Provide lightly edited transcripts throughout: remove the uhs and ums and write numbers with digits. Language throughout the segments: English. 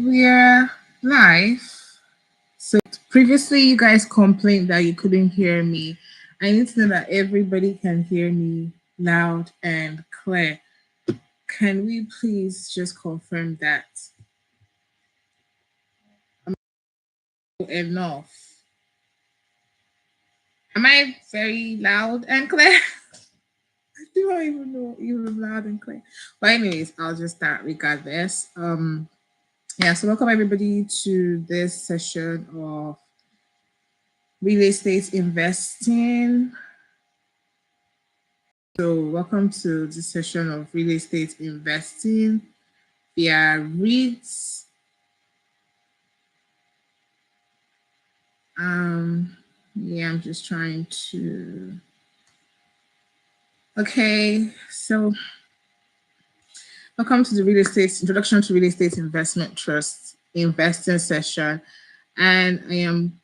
We're live. So previously you guys complained that you couldn't hear me. I need to know that everybody can hear me loud and clear. Can we please just confirm that enough? Am I very loud and clear? Do I even know even loud and clear? But anyways, I'll just start regardless. Yeah, so welcome everybody to this session of real estate investing. So welcome to this session of real estate investing via REITs. Yeah, I'm just trying to. Okay, so welcome to the real estate introduction to real estate investment trust investing session, and I am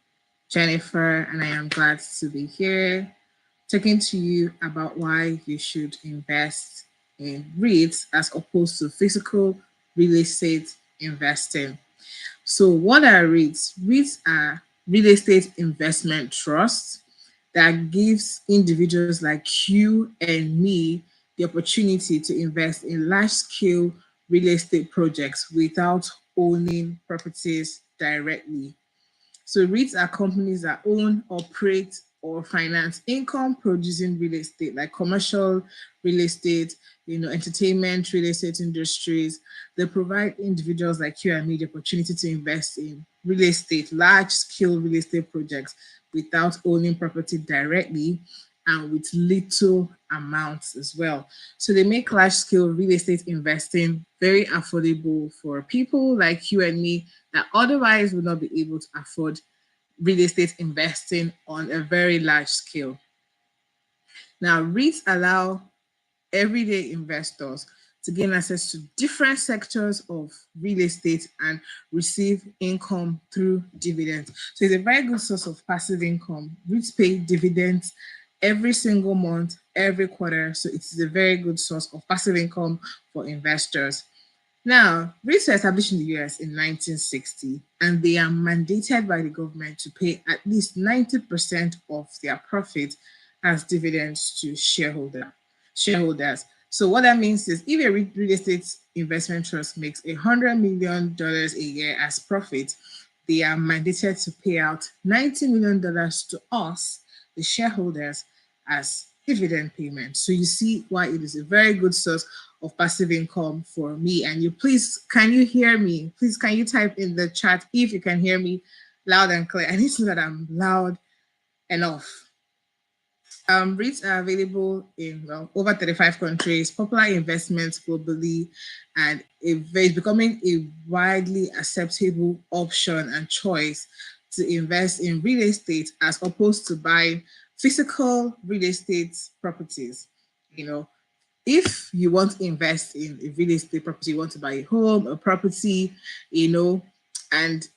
Jennifer, and I am glad to be here talking to you about why you should invest in REITs as opposed to physical real estate investing. So, what are REITs? REITs are real estate investment trusts that gives individuals like you and me the opportunity to invest in large scale real estate projects without owning properties directly. So REITs are companies that own, operate, or finance income producing real estate, like commercial real estate, entertainment, real estate industries. They provide individuals like you and me the opportunity to invest in real estate, large scale real estate projects without owning property directly and with little amounts as well. So they make large scale real estate investing very affordable for people like you and me that otherwise would not be able to afford real estate investing on a very large scale. Now, REITs allow everyday investors to gain access to different sectors of real estate and receive income through dividends. So it's a very good source of passive income. REITs pay dividends every single month, every quarter. So it is a very good source of passive income for investors. Now, REITs were established in the US in 1960, and they are mandated by the government to pay at least 90% of their profit as dividends to shareholders. So what that means is if a real estate investment trust makes $100 million a year as profit, they are mandated to pay out $90 million to us, the shareholders, as dividend payment. So you see why it is a very good source of passive income for me and you. Please, can you hear me? Please, can you type in the chat if you can hear me loud and clear? I need to know that I'm loud enough. REITs are available in over 35 countries, popular investments globally, and it's becoming a widely acceptable option and choice to invest in real estate as opposed to buying physical real estate properties. You know, if you want to invest in a real estate property, you want to buy a home, a property, and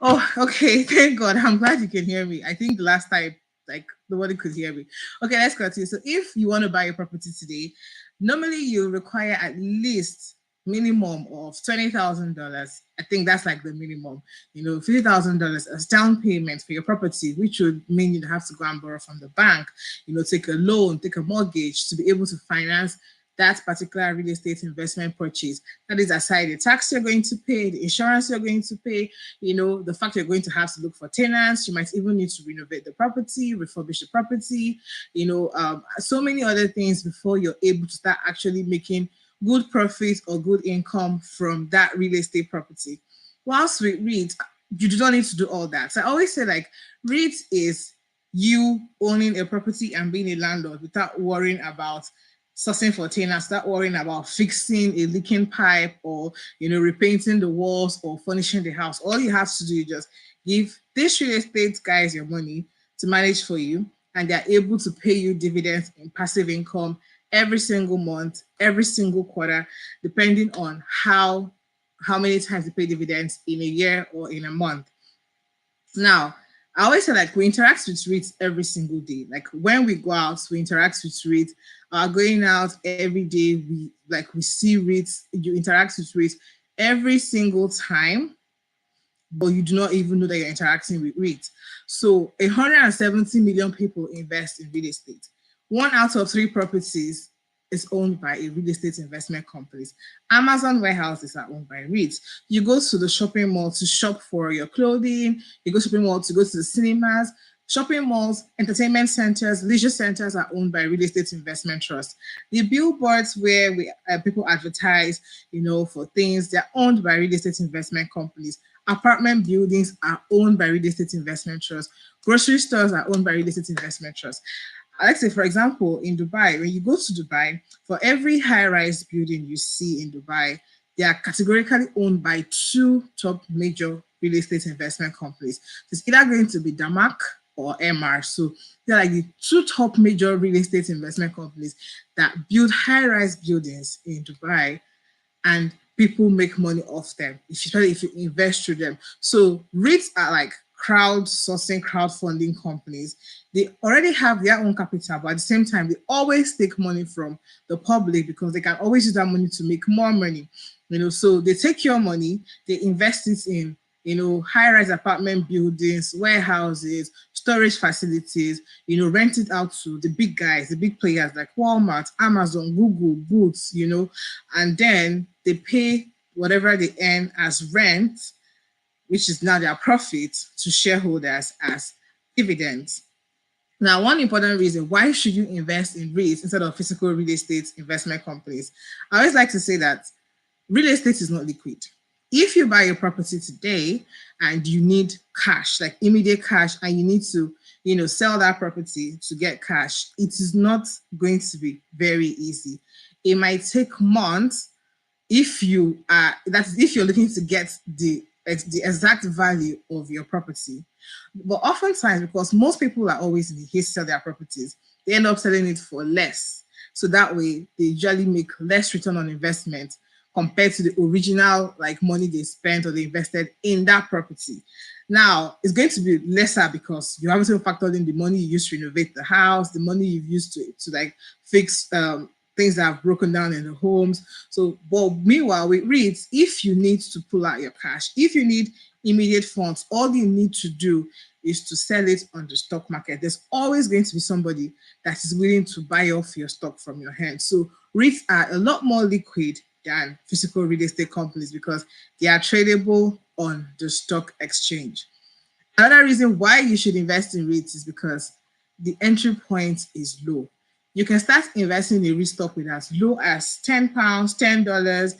oh, okay. Thank God. I'm glad you can hear me. I think the last time, like, nobody could hear me. Okay, let's continue. So, if you want to buy a property today, normally you require at least minimum of $20,000. I think that's like the minimum. $50,000 as down payment for your property, which would mean you'd have to go and borrow from the bank. Take a loan, take a mortgage to be able to finance that particular real estate investment purchase. That is aside the tax you're going to pay, the insurance you're going to pay, the fact you're going to have to look for tenants. You might even need to renovate the property, refurbish the property, so many other things before you're able to start actually making good profit or good income from that real estate property. Whilst with REIT, you do not need to do all that. So I always say like REIT is you owning a property and being a landlord without worrying about sourcing for tenants, start worrying about fixing a leaking pipe or repainting the walls or furnishing the house. All you have to do is just give this real estate guys your money to manage for you, and they're able to pay you dividends in passive income every single month, every single quarter, depending on how many times you pay dividends in a year or in a month. Now, I always say like we interact with REITs every single day. Like when we go out, we interact with REITs. Going out every day, we see REITs. You interact with REITs. every single time, but you do not even know that you're interacting with REITs. So 170 million people invest in real estate. 1 out of 3 properties is owned by a real estate investment companies. Amazon warehouses are owned by REITs. You go to the shopping mall to shop for your clothing. You go to shopping mall to go to the cinemas. Shopping malls, entertainment centers, leisure centers are owned by real estate investment trusts. The billboards where people advertise, for things, they're owned by real estate investment companies. Apartment buildings are owned by real estate investment trusts. Grocery stores are owned by real estate investment trusts. Let's say, for example, in Dubai, when you go to Dubai, for every high-rise building you see in Dubai, they are categorically owned by 2 top major real estate investment companies. It's either going to be Damak or MR. So they're like the 2 top major real estate investment companies that build high-rise buildings in Dubai, and people make money off them, especially if you invest through them. So REITs are like crowdsourcing, crowdfunding companies. They already have their own capital, but at the same time, they always take money from the public because they can always use that money to make more money. So they take your money, they invest it in high-rise apartment buildings, warehouses, storage facilities, rent it out to the big guys, the big players like Walmart, Amazon, Google, Boots, and then they pay whatever they earn as rent, which is now their profit, to shareholders as dividends. Now, one important reason why should you invest in REITs instead of physical real estate investment companies? I always like to say that real estate is not liquid. If you buy a property today and you need cash, like immediate cash, and you need to, sell that property to get cash, it is not going to be very easy. It might take months if you're looking to get the exact value of your property. But oftentimes, because most people are always in the haste to sell their properties, they end up selling it for less. So that way, they usually make less return on investment compared to the original money they spent or they invested in that property. Now, it's going to be lesser because you haven't factored in the money you used to renovate the house, the money you've used to fix things that have broken down in the homes. So, but meanwhile, with REITs, if you need to pull out your cash, if you need immediate funds, all you need to do is to sell it on the stock market. There's always going to be somebody that is willing to buy off your stock from your hand. So REITs are a lot more liquid than physical real estate companies because they are tradable on the stock exchange. Another reason why you should invest in REITs is because the entry point is low. You can start investing in REIT stock with as low as £10, $10,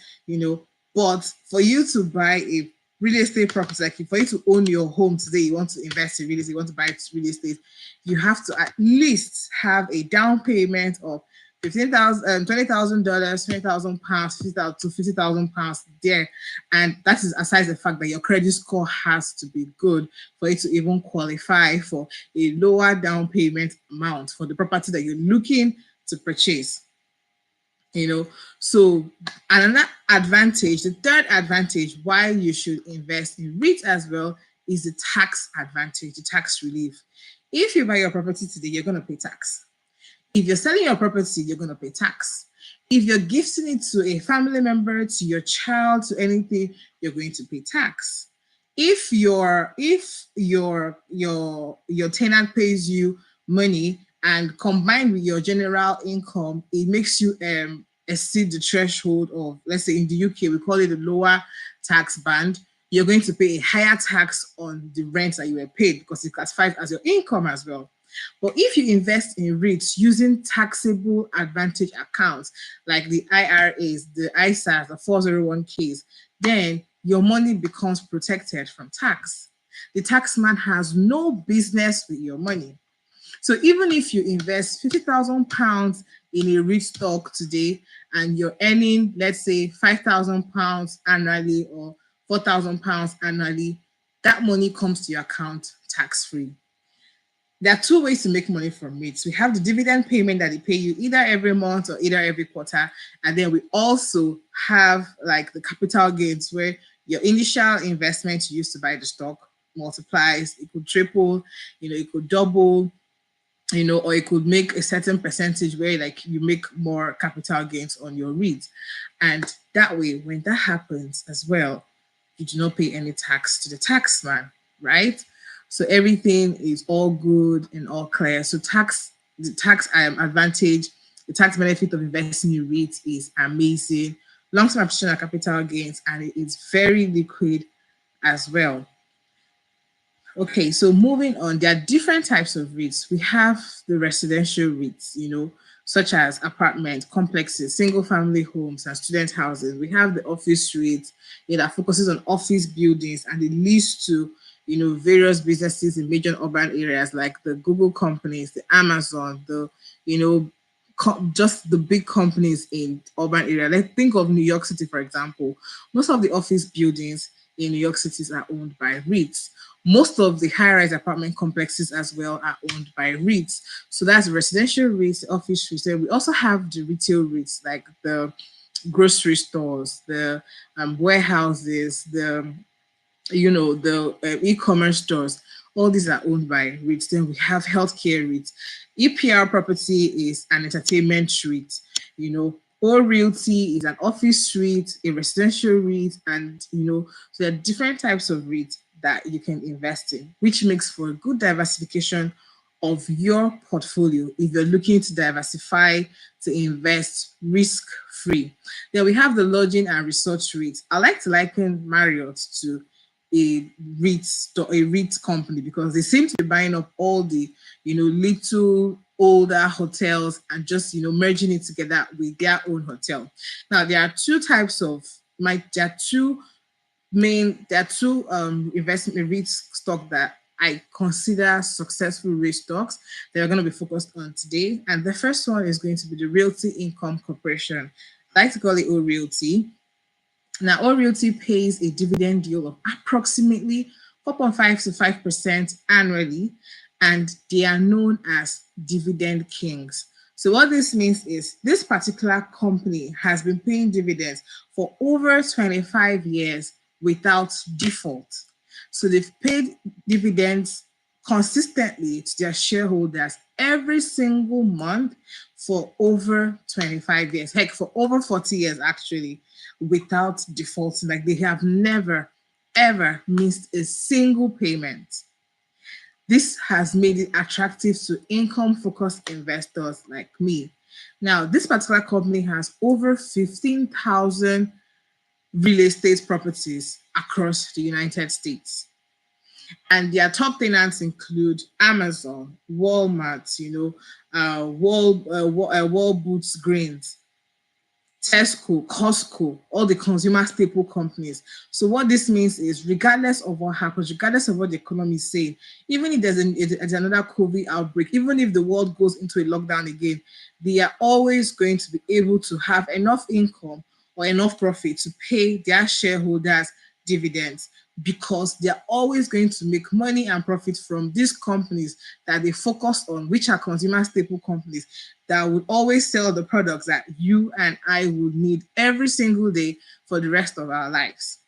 but for you to buy a real estate property, like for you to own your home today, you want to invest in real estate, you want to buy real estate, you have to at least have a down payment of $20,000, £20,000, £50,000 to £50,000 there. And that is aside the fact that your credit score has to be good for it to even qualify for a lower down payment amount for the property that you're looking to purchase. So another advantage, the third advantage why you should invest in REIT as well is the tax advantage, the tax relief. If you buy your property today, you're going to pay tax. If you're selling your property, you're going to pay tax. If you're gifting it to a family member, to your child, to anything, you're going to pay tax. If your tenant pays you money and combined with your general income, it makes you exceed the threshold of, let's say in the UK, we call it the lower tax band, you're going to pay a higher tax on the rent that you were paid because it classifies as your income as well. But if you invest in REITs using taxable advantage accounts like the IRAs, the ISAs, the 401ks, then your money becomes protected from tax. The taxman has no business with your money. So even if you invest £50,000 in a REIT stock today and you're earning, let's say, £5,000 annually or £4,000 annually, that money comes to your account tax-free. There are 2 ways to make money from REITs. We have the dividend payment that they pay you either every month or either every quarter. And then we also have the capital gains where your initial investment you used to buy the stock multiplies. It could triple, it could double. or it could make a certain percentage where like you make more capital gains on your REIT. And that way, when that happens as well, you do not pay any tax to the tax man, right? So everything is all good and all clear. So the tax advantage, the tax benefit of investing in REIT is amazing. Long-term appreciation and capital gains, and it is very liquid as well. Okay, so moving on, there are different types of REITs. We have the residential REITs, such as apartment complexes, single family homes, and student houses. We have the office REITs, that focuses on office buildings and it leads to, various businesses in major urban areas like the Google companies, the Amazon, the, you know, just the big companies in urban area. Let's think of New York City, for example. Most of the office buildings in New York Cities are owned by REITs. Most of the high-rise apartment complexes as well are owned by REITs. So that's residential REITs, office REITs. Then we also have the retail REITs, like the grocery stores, the warehouses, the e-commerce stores. All these are owned by REITs. Then we have healthcare REITs. EPR property is an entertainment REIT. All Realty is an office REIT, a residential REIT, and so there are different types of REITs that you can invest in, which makes for a good diversification of your portfolio if you're looking to diversify to invest risk free. Then we have the lodging and resort REIT. I like to liken Marriott to a REIT company because they seem to be buying up all the little older hotels and just merging it together with their own hotel. Now there are two types of there are two investment REIT stock that I consider successful REIT stocks that we're going to be focused on today. And the first one is going to be the Realty Income Corporation. I like to call it O Realty. Now, O Realty pays a dividend yield of approximately 4.5 to 5% annually, and they are known as dividend kings. So what this means is this particular company has been paying dividends for over 25 years without default. So they've paid dividends consistently to their shareholders every single month for over 25 years, heck, for over 40 years actually, without defaulting. Like they have never, ever missed a single payment. This has made it attractive to income-focused investors like me. Now, this particular company has over 15,000 real estate properties across the United States. And their top tenants include Amazon, Walmart, Wall Boots Grains, Tesco, Costco, all the consumer staple companies. So what this means is regardless of what happens, regardless of what the economy is saying, even if there's another COVID outbreak, even if the world goes into a lockdown again, they are always going to be able to have enough income or enough profit to pay their shareholders dividends because they're always going to make money and profit from these companies that they focus on, which are consumer staple companies that would always sell the products that you and I would need every single day for the rest of our lives.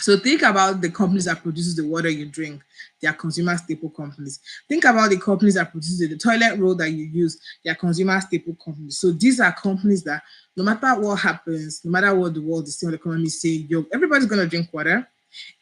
So think about the companies that produces the water you drink. They are consumer staple companies. Think about the companies that produce the toilet roll that you use. They are consumer staple companies. So these are companies that no matter what happens, no matter what the world is saying, the economy is saying, everybody's going to drink water.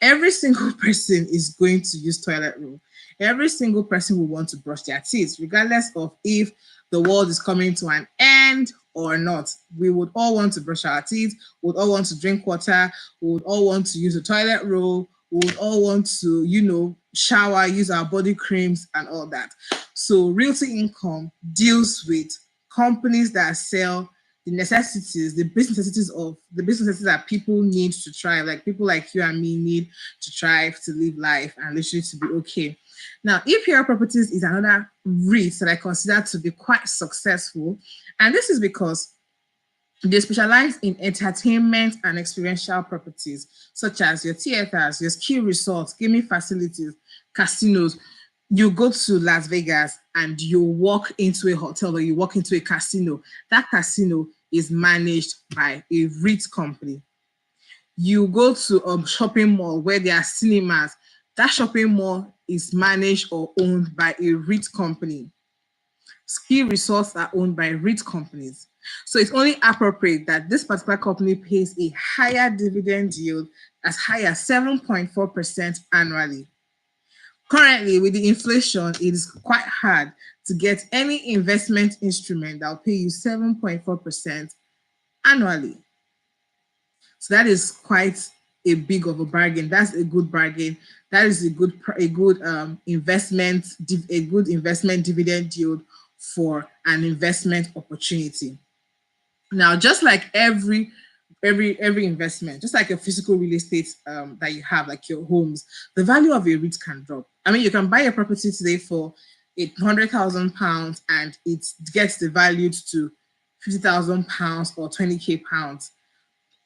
Every single person is going to use toilet roll. Every single person will want to brush their teeth, regardless of if the world is coming to an end or not. We would all want to brush our teeth, we would all want to drink water, we would all want to use a toilet roll, we would all want to, shower, use our body creams and all that. So Realty Income deals with companies that sell the necessities, the business necessities that people need to thrive, like people like you and me need to thrive, to live life, and literally to be okay. Now, EPR Properties is another REIT that I consider to be quite successful, and this is because they specialize in entertainment and experiential properties, such as your theaters, your ski resorts, gaming facilities, casinos. You go to Las Vegas and you walk into a hotel or you walk into a casino. That casino is managed by a REIT company. You go to a shopping mall where there are cinemas. That shopping mall is managed or owned by a REIT company. ski resorts are owned by REIT companies. So it's only appropriate that this particular company pays a higher dividend yield as high as 7.4% annually. Currently, with the inflation, it is quite hard to get any investment instrument that will pay you 7.4% annually. So that is quite a big of a bargain. That's a good bargain. That is a good investment dividend yield for an investment opportunity. Now, just like every investment, just like a physical real estate that you have, like your homes, the value of a REIT can drop. I mean, you can buy a property today for £100,000 and it gets devalued to £50,000 or 20k pounds.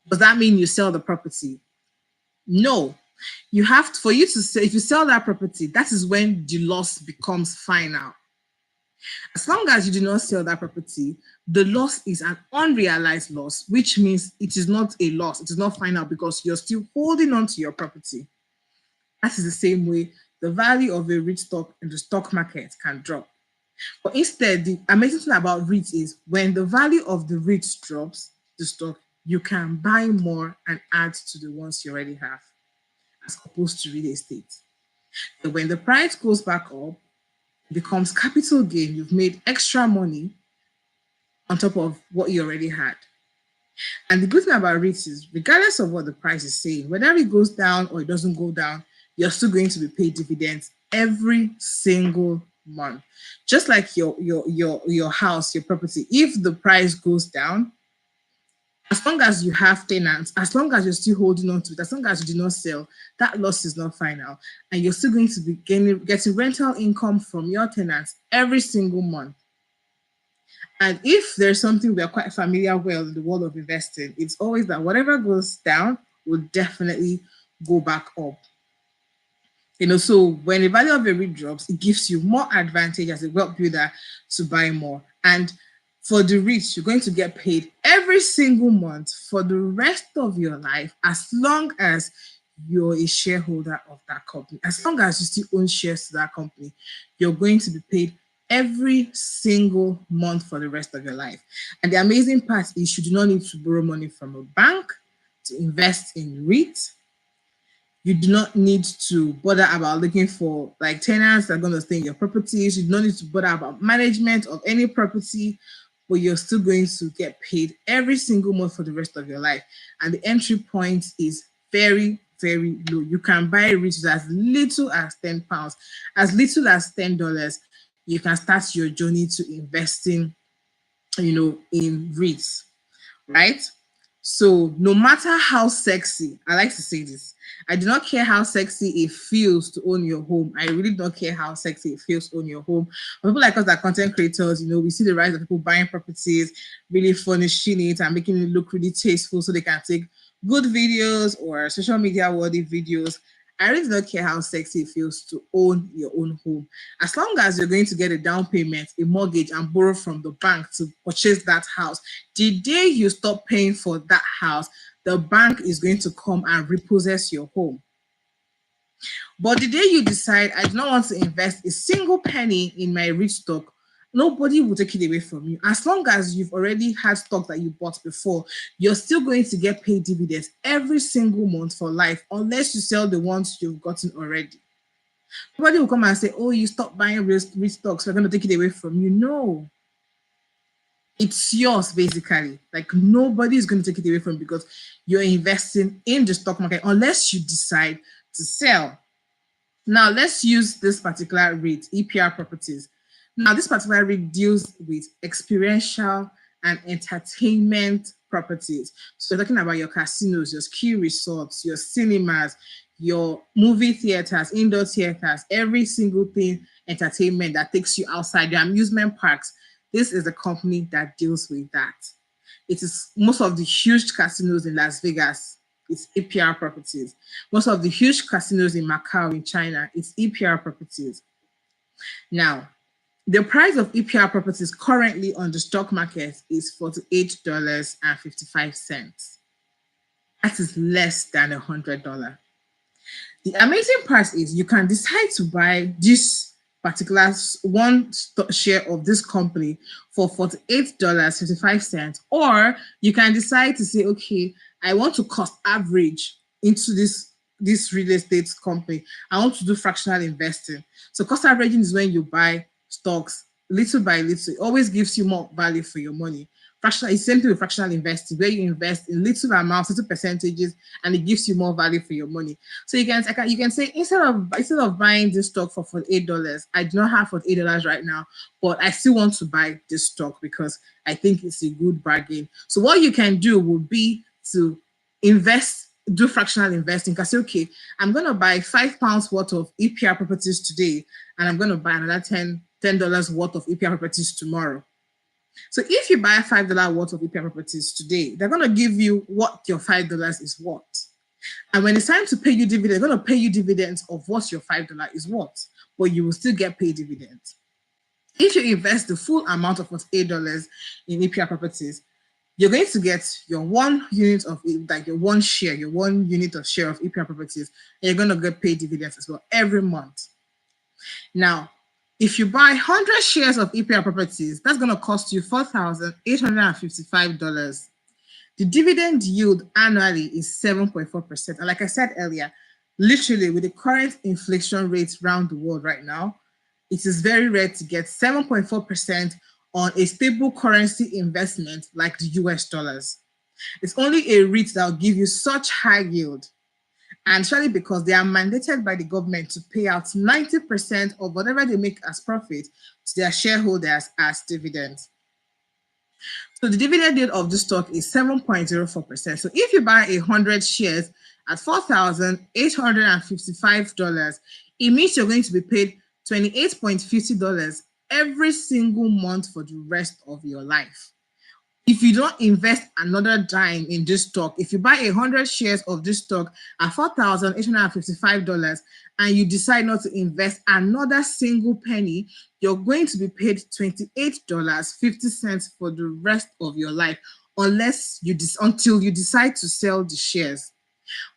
Does that mean you sell the property? No. You have to, for you to sell, if you sell that property, that is when the loss becomes final. As long as you do not sell that property, the loss is an unrealized loss, which means it is not a loss. It is not final because you're still holding on to your property. That is the same way the value of a REIT stock in the stock market can drop. But instead, the amazing thing about REIT is when the value of the REIT drops, the stock, you can buy more and add to the ones you already have, as opposed to real estate. And when the price goes back up, it becomes capital gain. You've made extra money on top of what you already had. And the good thing about REITs is, regardless of what the price is saying, whether it goes down or it doesn't go down, you're still going to be paid dividends every single month. Just like your house, your property. If the price goes down, as long as you have tenants, as long as you're still holding on to it, as long as you do not sell, that loss is not final. And you're still going to be getting rental income from your tenants every single month. And if there's something we are quite familiar with in the world of investing, it's always that whatever goes down will definitely go back up. So when the value of a REIT drops, it gives you more advantage as a wealth builder to buy more. And for the REITs, you're going to get paid every single month for the rest of your life, as long as you're a shareholder of that company. As long as you still own shares to that company, you're going to be paid every single month for the rest of your life. And the amazing part is you do not need to borrow money from a bank to invest in REIT. You do not need to bother about looking for like tenants that are going to stay in your properties. You do not need to bother about management of any property, but you're still going to get paid every single month for the rest of your life. And the entry point is very, very low. You can buy REITs as little as £10, as little as $10. You can start your journey to investing, in REITs, right? So no matter how sexy, I like to say this, I do not care how sexy it feels to own your home. I really don't care how sexy it feels to own your home. For people like us that are content creators, we see the rise of people buying properties, really furnishing it and making it look really tasteful so they can take good videos or social media worthy videos. I really don't care how sexy it feels to own your own home. As long as you're going to get a down payment, a mortgage, and borrow from the bank to purchase that house, the day you stop paying for that house, the bank is going to come and repossess your home. But the day you decide, I do not want to invest a single penny in my REIT stock, nobody will take it away from you. As long as you've already had stock that you bought before, you're still going to get paid dividends every single month for life, unless you sell the ones you've gotten already. Nobody will come and say, oh, you stopped buying REIT stocks, we're going to take it away from you. No. It's yours, basically. Like nobody's going to take it away from you because you're investing in the stock market unless you decide to sell. Now, let's use this particular REIT, EPR Properties. Now, this particular REIT deals with experiential and entertainment properties. So we're talking about your casinos, your ski resorts, your cinemas, your movie theaters, indoor theaters, every single thing, entertainment that takes you outside, your amusement parks. This is a company that deals with that. It is most of the huge casinos in Las Vegas, it's EPR Properties. Most of the huge casinos in Macau in China, it's EPR Properties. Now, the price of EPR Properties currently on the stock market is $48.55. That is less than $100. The amazing part is you can decide to buy this particular share of this company for $48.55, or you can decide to say, okay, I want to cost average into this real estate company. I want to do fractional investing. So cost averaging is when you buy stocks little by little. It always gives you more value for your money. Fractional is same thing with fractional investing, where you invest in little amounts, little percentages, and it gives you more value for your money. So you can say, instead of buying this stock for $48, I do not have $48 right now, but I still want to buy this stock because I think it's a good bargain. So what you can do would be to invest, do fractional investing. Because okay, I'm going to buy £5 worth of EPR properties today, and I'm going to buy another $10 worth of EPR properties tomorrow. So if you buy $5 worth of EPR properties today, they're going to give you what your $5 is worth. And when it's time to pay you dividends, they're going to pay you dividends of what your $5 is worth, but you will still get paid dividends. If you invest the full amount of $8 in EPR properties, you're going to get your one unit of, like your one unit of share of EPR properties, and you're going to get paid dividends as well every month. Now, if you buy 100 shares of EPR properties, that's going to cost you $4,855. The dividend yield annually is 7.4%. And like I said earlier, literally with the current inflation rates around the world right now, it is very rare to get 7.4% on a stable currency investment like the US dollars. It's only a REIT that will give you such high yield. And especially because they are mandated by the government to pay out 90% of whatever they make as profit to their shareholders as dividends. So the dividend yield of the stock is 7.04%. So if you buy 100 shares at $4,855, it means you're going to be paid $28.50 every single month for the rest of your life. If you don't invest another dime in this stock, if you buy 100 shares of this stock at $4,855 and you decide not to invest another single penny, you're going to be paid $28.50 for the rest of your life, until you decide to sell the shares.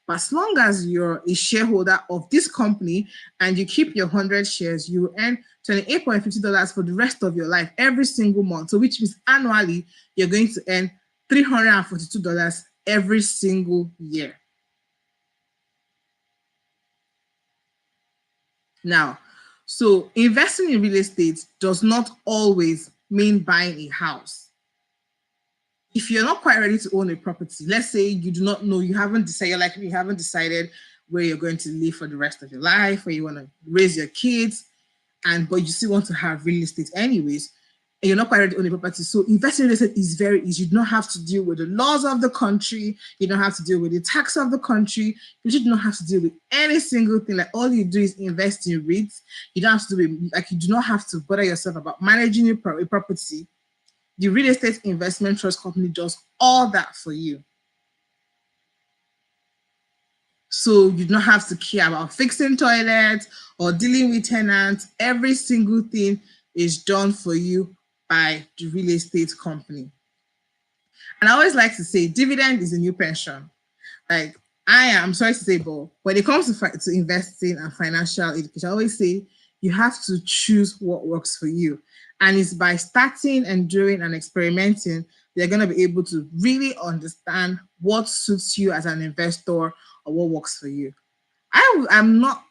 But as long as you're a shareholder of this company and you keep your 100 shares, you earn $28.50 for the rest of your life every single month. So which means annually, you're going to earn $342 every single year. Now, so investing in real estate does not always mean buying a house. If you're not quite ready to own a property, let's say you do not know, you haven't decided where you're going to live for the rest of your life, where you want to raise your kids, but you still want to have real estate anyways, and you're not quite ready to own a property. So investing in real estate is very easy. You don't have to deal with the laws of the country. You don't have to deal with the tax of the country. You do not have to deal with any single thing. Like all you do is invest in REITs. You don't have to do it, you do not have to bother yourself about managing a property. The real estate investment trust company does all that for you. So you don't have to care about fixing toilets or dealing with tenants. Every single thing is done for you by the real estate company. And I always like to say dividend is a new pension. Like I'm sorry to say, but when it comes to investing and financial education, I always say you have to choose what works for you. And it's by starting and doing and experimenting, they're going to be able to really understand what suits you as an investor or what works for you. I'm not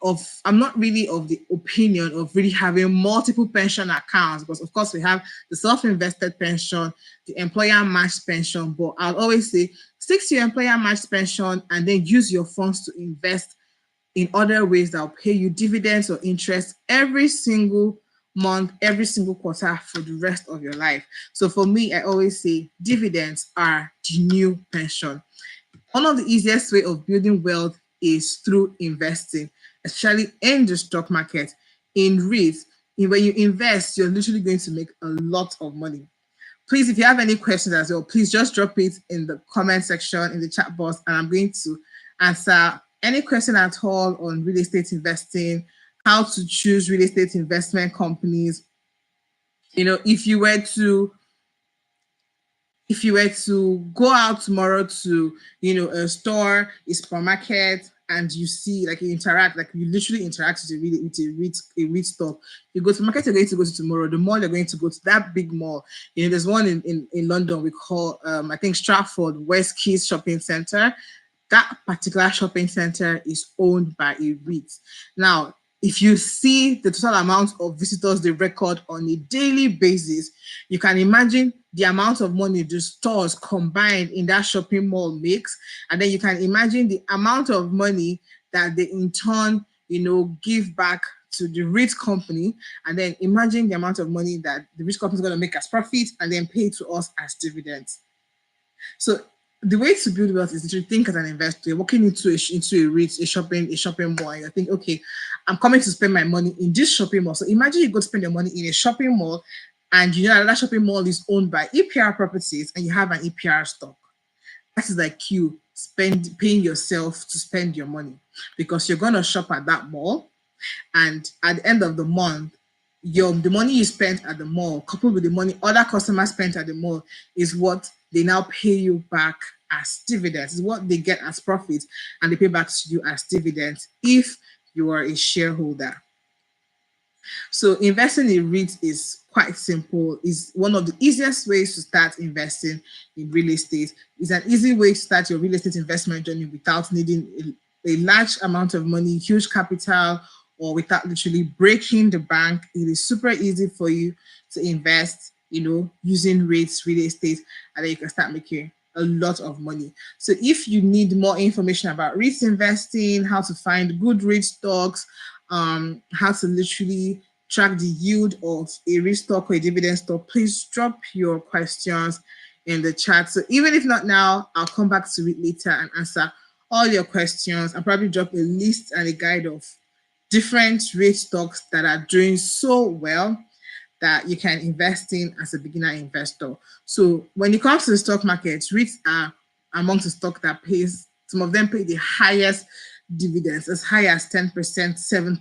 really of the opinion of really having multiple pension accounts, because of course we have the self-invested pension, the employer matched pension, but I'll always say stick to your employer matched pension and then use your funds to invest in other ways that will pay you dividends or interest every single month, every single quarter for the rest of your life. So for me, I always say dividends are the new pension. One of the easiest way of building wealth is through investing, especially in the stock market, in REITs. When you invest, you're literally going to make a lot of money. Please, if you have any questions as well, please just drop it in the comment section, in the chat box, and I'm going to answer any question at all on real estate investing, how to choose real estate investment companies. If you were to if you were to go out tomorrow to, a store, a supermarket, and you see, like, you interact, like you literally interact with a REIT stock. You go to the market you're going to go to tomorrow, the mall you're going to go to, that big mall. There's one in London we call, I think, Stratford West Keys Shopping Center. That particular shopping center is owned by a REIT. Now, if you see the total amount of visitors they record on a daily basis, you can imagine the amount of money the stores combined in that shopping mall makes. And then you can imagine the amount of money that they in turn, give back to the REIT company. And then imagine the amount of money that the REIT company is going to make as profit and then pay to us as dividends. So the way to build wealth is to think as an investor. You're walking into a REIT, a shopping mall, and you think, okay, I'm coming to spend my money in this shopping mall. So imagine you go to spend your money in a shopping mall, and that shopping mall is owned by EPR properties, and you have an EPR stock. That is like you paying yourself to spend your money, because you're gonna shop at that mall, and at the end of the month, the money you spent at the mall, coupled with the money other customers spent at the mall, is what they now pay you back as dividends. Is what they get as profit, and they pay back to you as dividends if you are a shareholder. So investing in REIT is quite simple. Is one of the easiest ways to start investing in real estate. It's an easy way to start your real estate investment journey without needing a large amount of money, huge capital, or without literally breaking the bank. It is super easy for you to invest, using REITs, real estate, and then you can start making a lot of money. So if you need more information about REITs investing, how to find good REIT stocks, how to literally track the yield of a REIT stock or a dividend stock, please drop your questions in the chat. So even if not now, I'll come back to it later and answer all your questions. I'll probably drop a list and a guide of different REIT stocks that are doing so well that you can invest in as a beginner investor. So when it comes to the stock market, REITs are amongst the stock that pays, some of them pay the highest dividends, as high as 10%, 7%,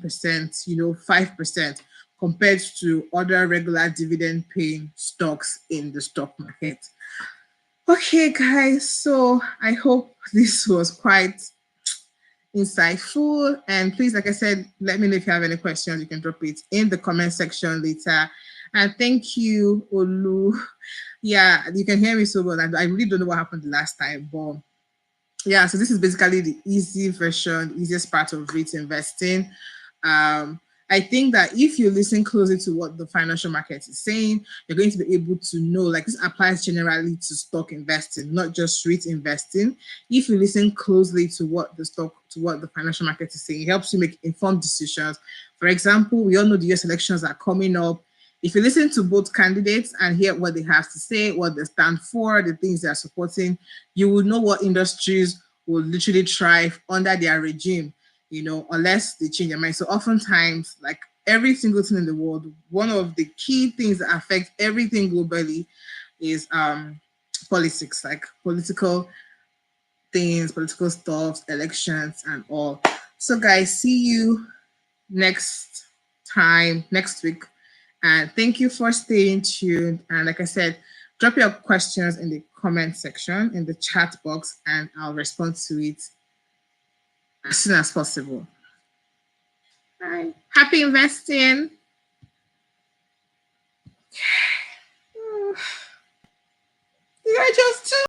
5%, compared to other regular dividend paying stocks in the stock market. Okay, guys, so I hope this was quite insightful. And please, like I said, let me know if you have any questions. You can drop it in the comment section later. And thank you, Olu. Yeah, you can hear me so well. I really don't know what happened the last time, but yeah, so this is basically the easy version, easiest part of REIT investing. I think that if you listen closely to what the financial market is saying, you're going to be able to know, like, this applies generally to stock investing, not just REIT investing. If you listen closely to what the financial market is saying, it helps you make informed decisions. For example, we all know the US elections are coming up. If you listen to both candidates and hear what they have to say, what they stand for, the things they are supporting, you will know what industries will literally thrive under their regime, unless they change their mind. So oftentimes, like every single thing in the world, one of the key things that affect everything globally is politics, like political things, political stuff, elections, and all. So guys, see you next week. And thank you for staying tuned. And like I said, drop your questions in the comment section, in the chat box, and I'll respond to it as soon as possible. All right. Happy investing. You are just too